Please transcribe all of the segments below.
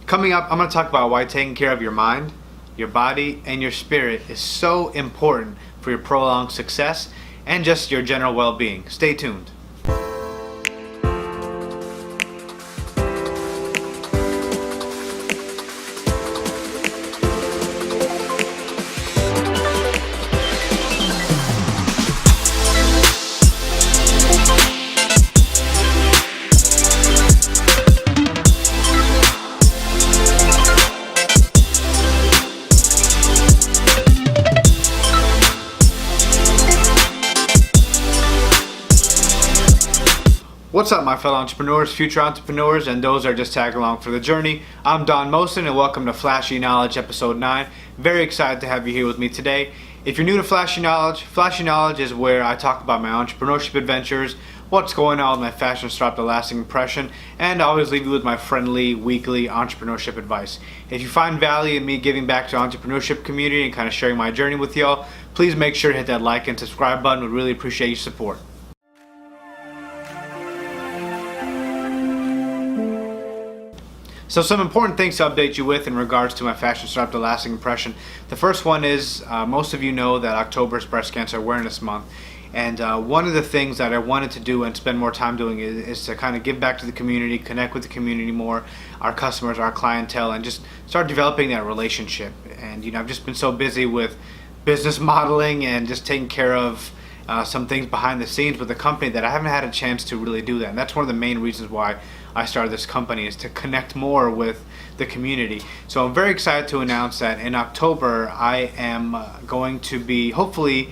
Coming up, I'm going to talk about why taking care of your mind, your body, and your spirit is so important for your prolonged success and just your general well-being. Stay tuned. What's up, my fellow entrepreneurs, future entrepreneurs, and those that are just tagging along for the journey? I'm Mohsin, and welcome to Flashy Knowledge Episode 9. Very excited to have you here with me today. If you're new to Flashy Knowledge is where I talk about my entrepreneurship adventures, what's going on with my fashion startup, the lasting impression, and I always leave you with my friendly weekly entrepreneurship advice. If you find value in me giving back to the entrepreneurship community and kind of sharing my journey with y'all, please make sure to hit that like and subscribe button. We'd really appreciate your support. So some important things to update you with in regards to my fashion startup, the lasting impression. The first one is most of you know that October is Breast Cancer Awareness Month. And one of the things that I wanted to do and spend more time doing is to kind of give back to the community, connect with the community more, our customers, our clientele, and just start developing that relationship. And I've just been so busy with business modeling and just taking care of some things behind the scenes with the company that I haven't had a chance to really do that. And that's one of the main reasons why I started this company, is to connect more with the community. So I'm very excited to announce that in October I am going to be hopefully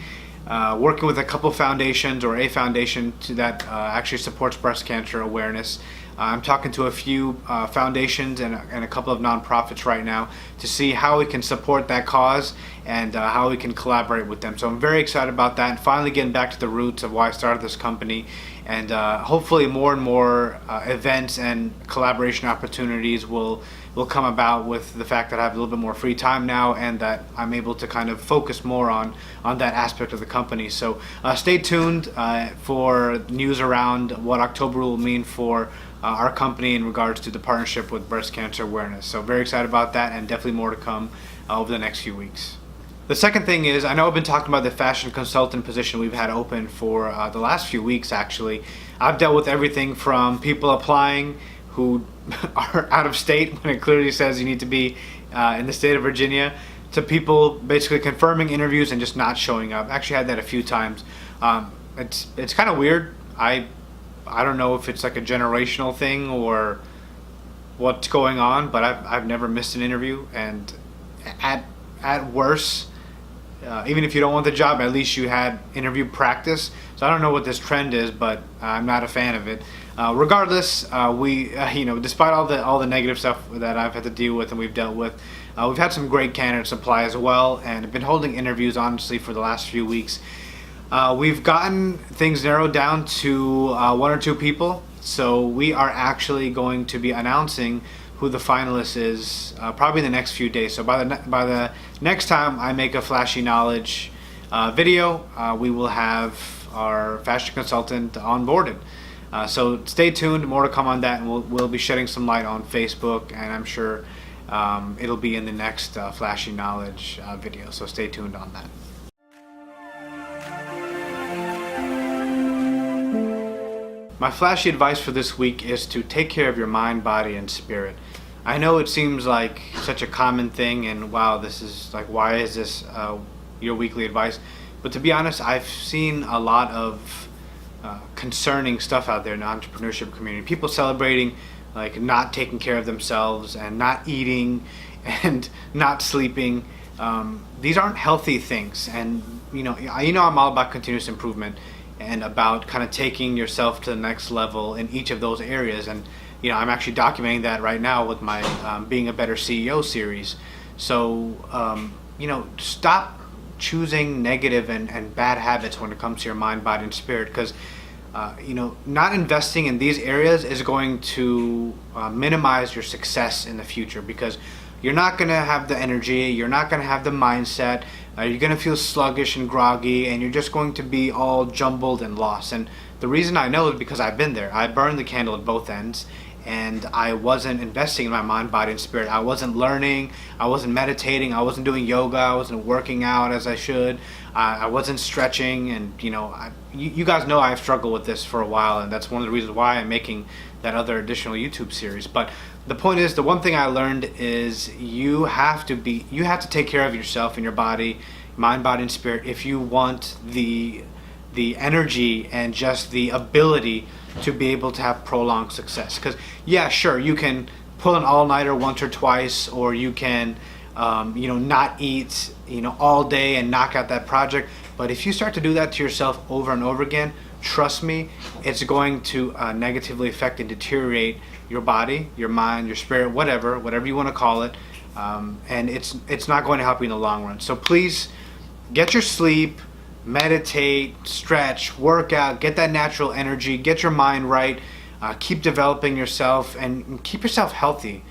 working with a couple foundations, or a foundation that actually supports breast cancer awareness. I'm talking to a few foundations and a couple of nonprofits right now to see how we can support that cause and how we can collaborate with them. So I'm very excited about that, and finally getting back to the roots of why I started this company. And hopefully more and more events and collaboration opportunities will come about with the fact that I have a little bit more free time now, and that I'm able to kind of focus more on that aspect of the company. So stay tuned for news around what October will mean for our company in regards to the partnership with breast cancer awareness. So very excited about that, and definitely more to come over the next few weeks. The second thing is, I know I've been talking about the fashion consultant position we've had open for the last few weeks actually. I've dealt with everything from people applying who are out of state when it clearly says you need to be in the state of Virginia, to people basically confirming interviews and just not showing up. I actually had that a few times. It's kind of weird. I don't know if it's like a generational thing or what's going on, but I've never missed an interview, and at worst, even if you don't want the job, at least you had interview practice. So I don't know what this trend is, but I'm not a fan of it. Regardless, we despite all the negative stuff that I've had to deal with and we've dealt with, we've had some great candidates apply as well, and have been holding interviews honestly for the last few weeks. We've gotten things narrowed down to one or two people, so we are actually going to be announcing who the finalist is probably in the next few days. So by the next time I make a Flashy Knowledge video, we will have our fashion consultant onboarded. So stay tuned, more to come on that, and we'll be shedding some light on Facebook, and I'm sure it'll be in the next Flashy Knowledge video. So stay tuned on that. My flashy advice for this week is to take care of your mind, body, and spirit. I know it seems like such a common thing, and wow, this is like, why is this your weekly advice? But to be honest, I've seen a lot of concerning stuff out there in the entrepreneurship community. People celebrating like not taking care of themselves and not eating and not sleeping. These aren't healthy things, and I'm all about continuous improvement and about kind of taking yourself to the next level in each of those areas. And I'm actually documenting that right now with my Being a Better CEO series. So stop choosing negative and bad habits when it comes to your mind, body, and spirit, because not investing in these areas is going to minimize your success in the future, because you're not going to have the energy, you're not going to have the mindset, you're going to feel sluggish and groggy, and you're just going to be all jumbled and lost. And the reason I know is because I've been there. I burned the candle at both ends, and I wasn't investing in my mind, body, and spirit. I wasn't learning, I wasn't meditating, I wasn't doing yoga, I wasn't working out as I should, I wasn't stretching, and you guys know I've struggled with this for a while, and that's one of the reasons why I'm making that other additional YouTube series. But the point is, the one thing I learned is you have to take care of yourself and your body, mind, body, and spirit if you want the energy and just the ability to be able to have prolonged success. Because yeah, sure, you can pull an all-nighter once or twice, or you can not eat all day and knock out that project. But if you start to do that to yourself over and over again, trust me, it's going to negatively affect and deteriorate your body, your mind, your spirit, whatever you want to call it, and it's not going to help you in the long run. So please get your sleep, meditate, stretch, work out, get that natural energy, get your mind right, keep developing yourself, and keep yourself healthy.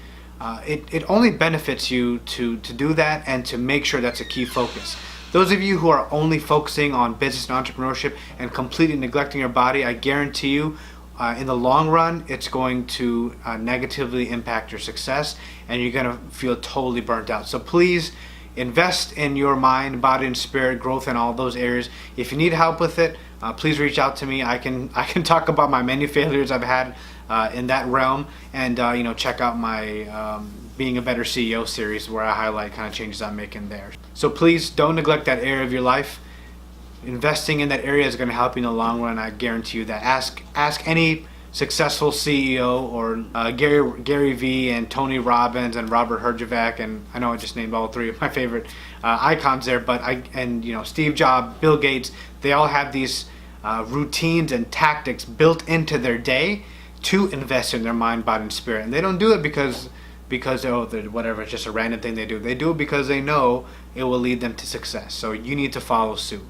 It only benefits you to do that and to make sure that's a key focus. Those of you who are only focusing on business and entrepreneurship and completely neglecting your body, I guarantee you, in the long run, it's going to negatively impact your success, and you're going to feel totally burnt out. So please invest in your mind, body, and spirit growth in all those areas. If you need help with it, please reach out to me. I can talk about my many failures I've had in that realm, and check out my Being a Better CEO series, where I highlight kind of changes I'm making there. So please don't neglect that area of your life. Investing in that area is going to help you in the long run. I guarantee you that. Ask any successful CEO, or Gary Vee and Tony Robbins and Robert Herjavec, and I know I just named all three of my favorite icons there, but Steve Jobs, Bill Gates, they all have these routines and tactics built into their day to invest in their mind, body, and spirit. And they don't do it because it's just a random thing they do. They do it because they know it will lead them to success. So you need to follow suit.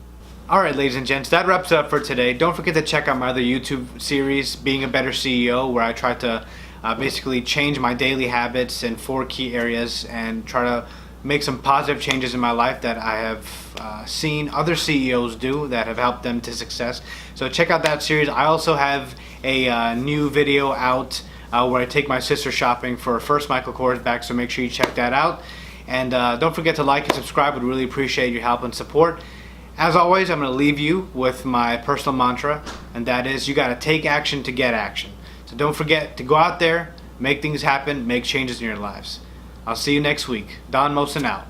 Alright, ladies and gents, that wraps it up for today. Don't forget to check out my other YouTube series, Being a Better CEO, where I try to basically change my daily habits in 4 key areas and try to make some positive changes in my life that I have seen other CEOs do that have helped them to success. So check out that series. I also have a new video out where I take my sister shopping for her first Michael Kors bag, so make sure you check that out. And don't forget to like and subscribe. Would really appreciate your help and support. As always, I'm going to leave you with my personal mantra, and that is, you got to take action to get action. So don't forget to go out there, make things happen, make changes in your lives. I'll see you next week. Don Mohsin out.